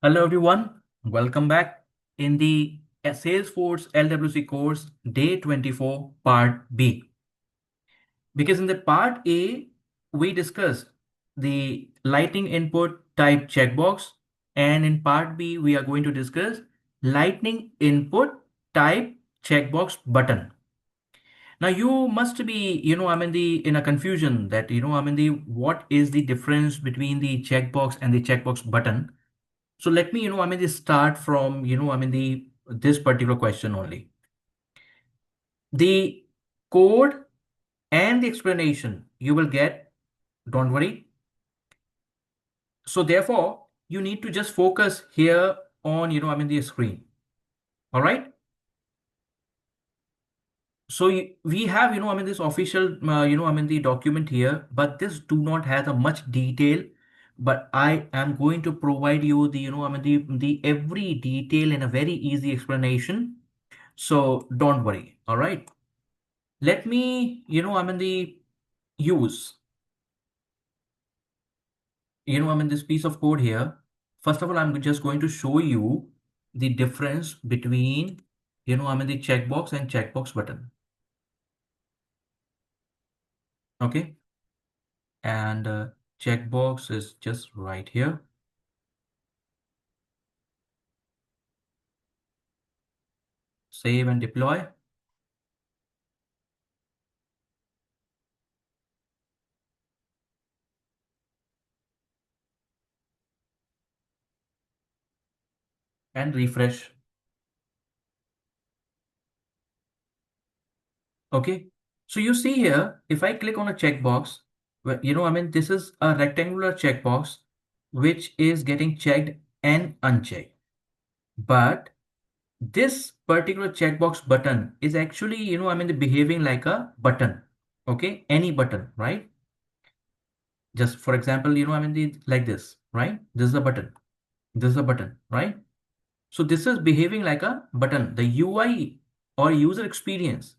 Hello everyone, welcome back in the Salesforce LWC course day 24 part B. Because in the part A, we discussed the lightning input type checkbox, and in part B, we are going to discuss lightning input type checkbox button. Now you must be, in a confusion that, what is the difference between the checkbox and the checkbox button? So let me, just start from, this particular question only. The code and the explanation you will get, don't worry. So therefore, you need to just focus here on, the screen. All right. So we have, this official, the document here, but this do not have a much detail. But I am going to provide you the, the every detail in a very easy explanation. So don't worry. All right. Let me, use, this piece of code here. First of all, I'm just going to show you the difference between, the checkbox and checkbox button. Okay. And checkbox is just right here. Save and deploy. And refresh. Okay. So you see here, if I click on a checkbox, this is a rectangular checkbox which is getting checked and unchecked. But this particular checkbox button is actually, behaving like a button. Okay. Any button, right? Just for example, like this, right? This is a button. This is a button, right? So this is behaving like a button. The UI or user experience,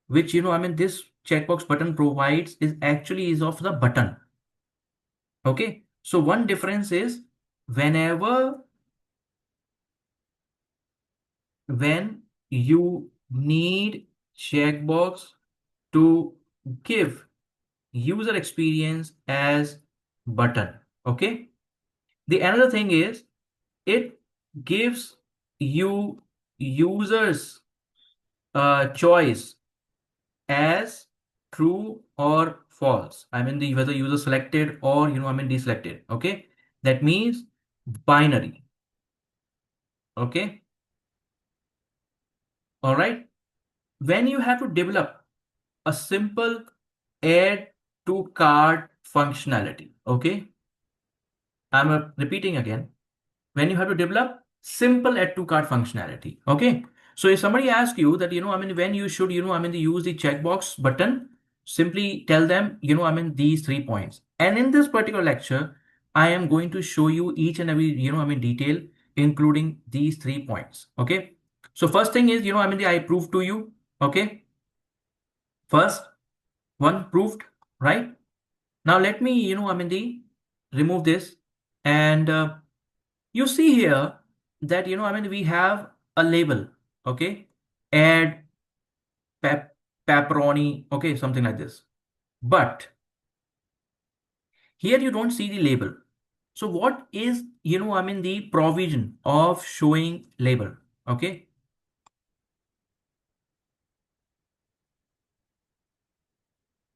which, this checkbox button provides is actually is of the button. Okay. So one difference is whenever, when you need checkbox to give user experience as button. Okay. The another thing is it gives you users choice as true or false. I mean the whether user selected or deselected. Okay. That means binary. Okay. All right. When you have to develop a simple add to cart functionality. Okay. I'm repeating again. When you have to develop simple add to cart functionality. Okay. So if somebody asks you that, when you should, use the checkbox button, simply tell them, these 3 points. And in this particular lecture, I am going to show you each and every, detail, including these 3 points. Okay. So first thing is, I proved to you. Okay. First one proved, right? Now let me, remove this and you see here that, we have a label, okay? Add pepperoni, okay, something like this. But here you don't see the label. So what is, the provision of showing label, okay?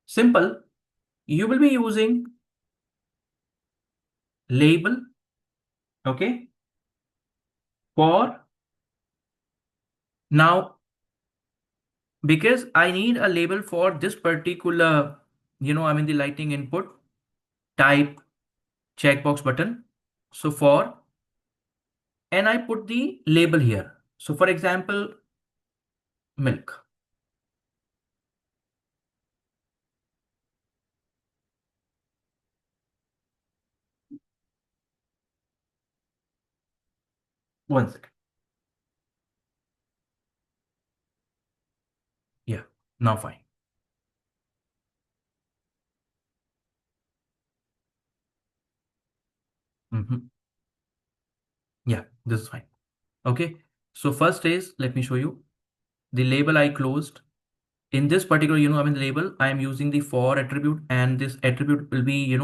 Simple. You will be using label, okay, for now because I need a label for this particular, the lightning input type checkbox button. So for, and I put the label here. So for example, milk. One second. Yeah, now fine. Hmm. Yeah. This is fine. Okay. So first is, let me show you the label I closed. In this particular, label, I am using the for attribute, and this attribute will be,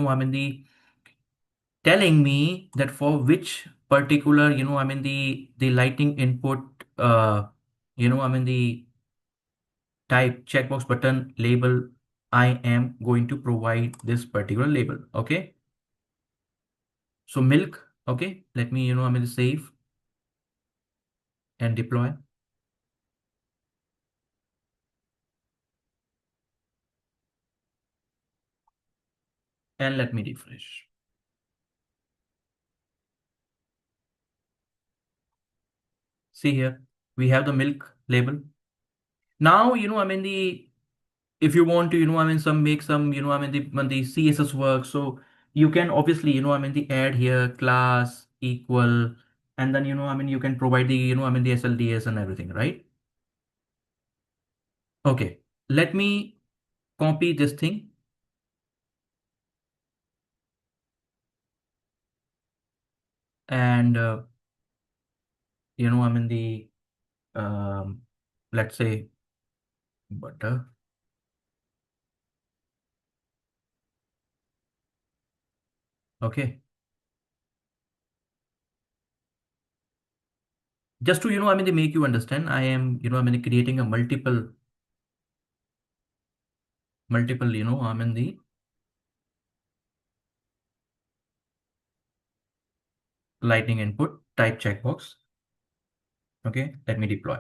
telling me that for which particular, the lightning input, the type checkbox button label, I am going to provide this particular label. Okay. So milk. Okay. Let me, save and deploy. And let me refresh. See here, we have the milk label. Now, if you want to, make some, the CSS work. So you can obviously, the add here class equal, and then, you can provide the, the SLDS and everything, right? Okay. Let me copy this thing. And, the, let's say butter. Okay. Just to, they make you understand, I am, creating a multiple, the lightning input type checkbox. Okay, let me deploy.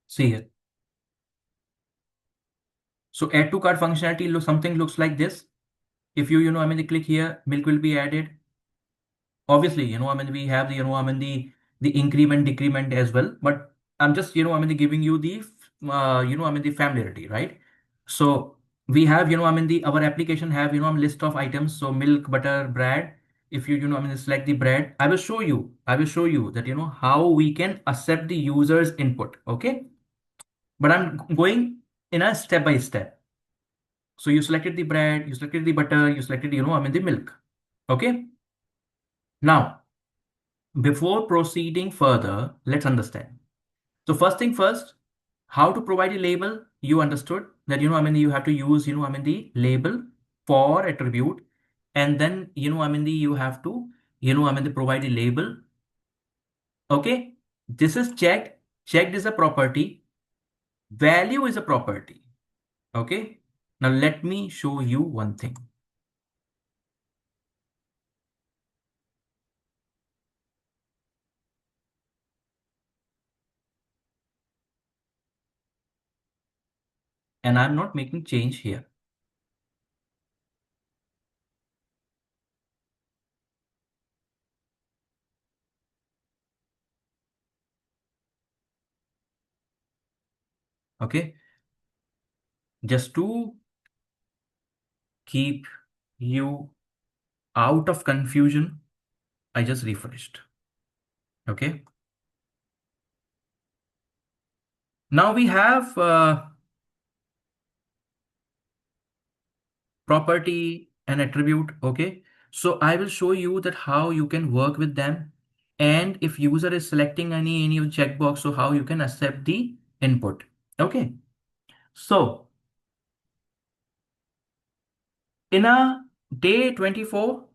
See here. So add to cart functionality, something looks like this. If you, click here, milk will be added. Obviously, we have the, the increment, decrement as well. But I'm just, giving you the, the familiarity, right? So we have, our application have, list of items. So milk, butter, bread. If you, select the bread, I will show you that, how we can accept the user's input. Okay. But I'm going in a step by step. So you selected the bread, you selected the butter, you selected, the milk. Okay. Now, before proceeding further, let's understand. So first thing first, how to provide a label. You understood that, you have to use, the label for attribute. And then, you have to, provide a label. Okay. This is checked. Checked is a property. Value is a property. Okay. Now let me show you one thing. And I'm not making change here. Okay. Just to keep you out of confusion, I just refreshed. Okay. Now we have property and attribute. Okay. So I will show you that how you can work with them. And if user is selecting any checkbox, so how you can accept the input. Okay. So in a day 24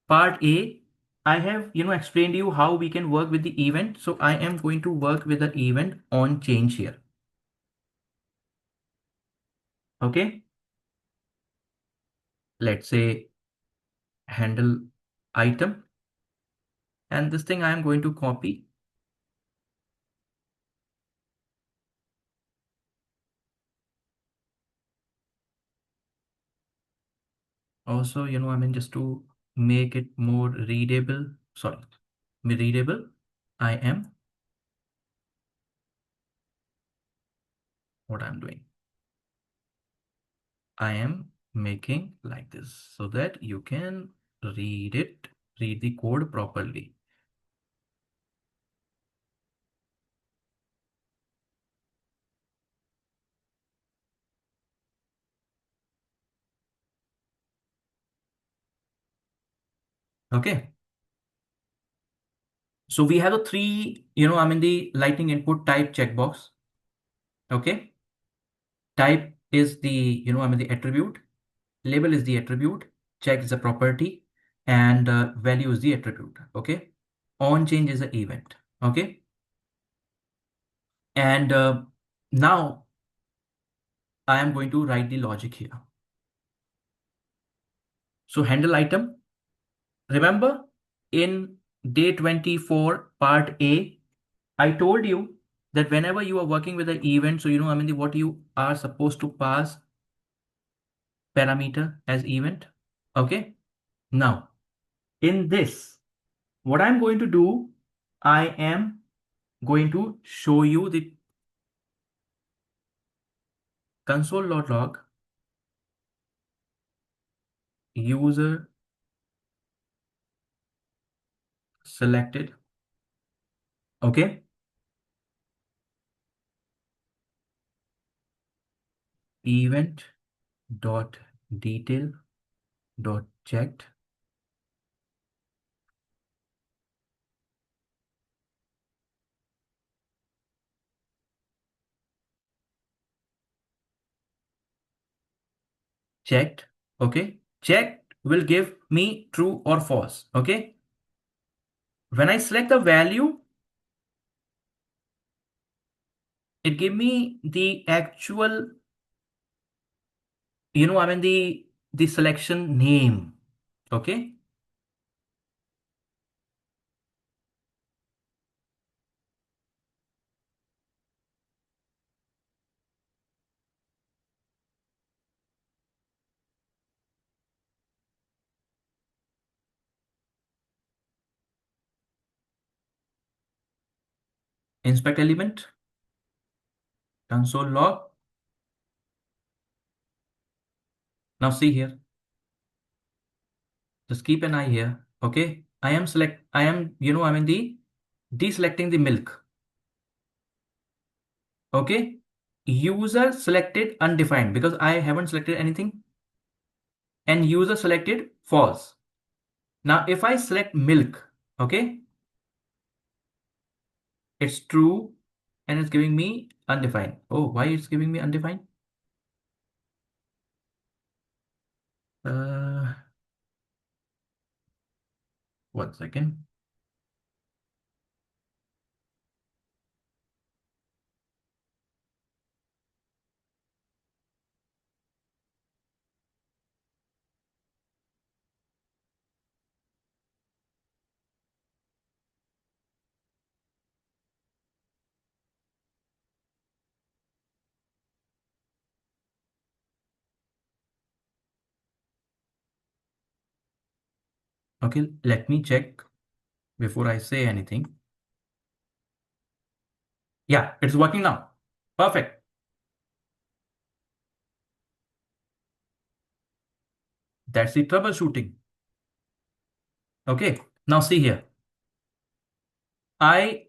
part A, I have, explained you how we can work with the event. So I am going to work with the event on change here. Okay. Let's say handle item. And this thing I am going to copy. Also, just to make it more readable, sorry, readable, I am what I'm doing. I am making like this so that you can read the code properly. Okay. So we have the three, the lightning input type checkbox. Okay. Type is the, the attribute. Label is the attribute. Check is the property. And value is the attribute. Okay. On change is the event. Okay. And now I am going to write the logic here. So handle item. Remember in day 24 part A, I told you that whenever you are working with an event, so what you are supposed to pass parameter as event. Okay. Now in this, what I'm going to do, I am going to show you the console.log user selected. Okay. Event dot detail dot checked. Checked. Okay. Checked will give me true or false. Okay. When I select the value, it give me the actual, the selection name. Okay. Inspect element, console log. Now see here, just keep an eye here. Okay. I am, the deselecting the milk. Okay. User selected undefined because I haven't selected anything, and user selected false. Now if I select milk, okay, it's true and it's giving me undefined. Oh, why it's giving me undefined? Uh, 1 second. Okay, let me check before I say anything. Yeah, it's working now. Perfect. That's the troubleshooting. Okay, now see here. I,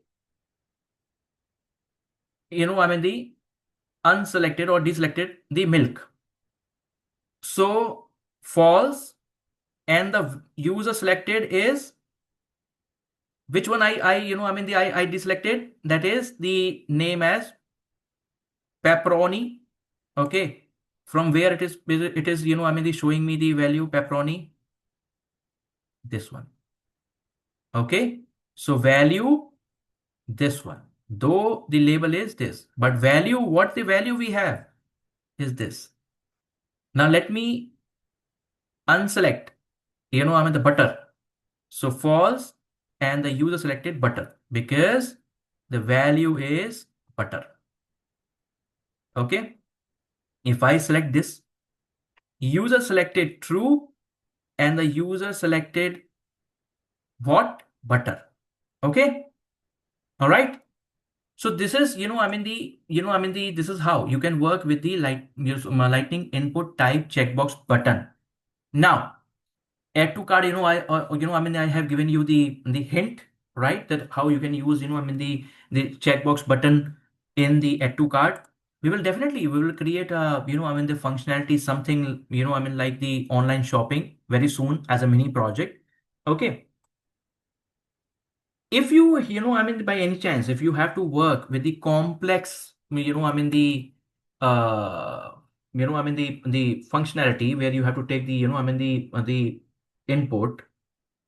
the unselected or deselected the milk. So false, and the user selected is which one I deselected, that is the name as pepperoni. Okay. From where it is, the showing me the value pepperoni, this one. Okay. So value, this one, though the label is this, but value, what the value we have is this. Now let me unselect, the butter. So false, and the user selected butter because the value is butter. Okay. If I select this, user selected true, and the user selected what? Butter. Okay. All right. So this is, this is how you can work with the lightning input type checkbox button. Now, add to cart, I have given you the hint, right? That how you can use, the checkbox button in the add to cart. We will create a, the functionality, something, like the online shopping very soon as a mini project. Okay. If you know, I mean, by any chance, if you have to work with the complex, I mean, uh, I mean, the functionality where you have to take the, I mean, the input,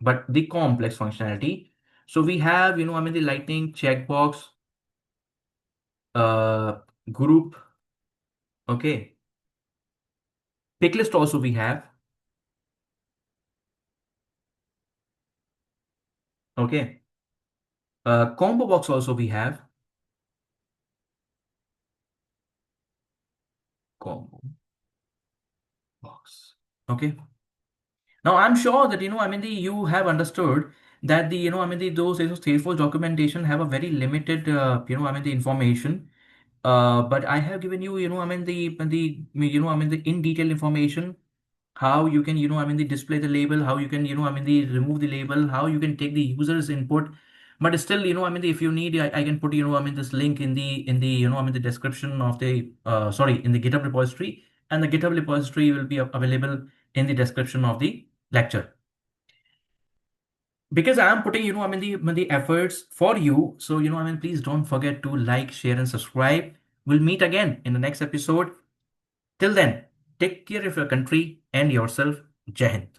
but the complex functionality. So we have, I mean, the Lightning checkbox, uh, group, okay. Pick list also we have, okay. Combo box also we have, combo box, okay. Now I'm sure that I mean you have understood that the I mean those Salesforce documentation have a very limited I mean the information. But I have given you I mean the I mean the in detail information, how you can I mean the display the label, how you can I mean the remove the label, how you can take the user's input. But still I mean if you need, I can put I mean this link in the I mean the description of the sorry, in the GitHub repository, and the GitHub repository will be available in the description of the lecture, because I am putting I mean the efforts for you. So I mean please don't forget to like, share, and subscribe. We'll meet again in the next episode. Till then, take care of your country and yourself. Jai Hind.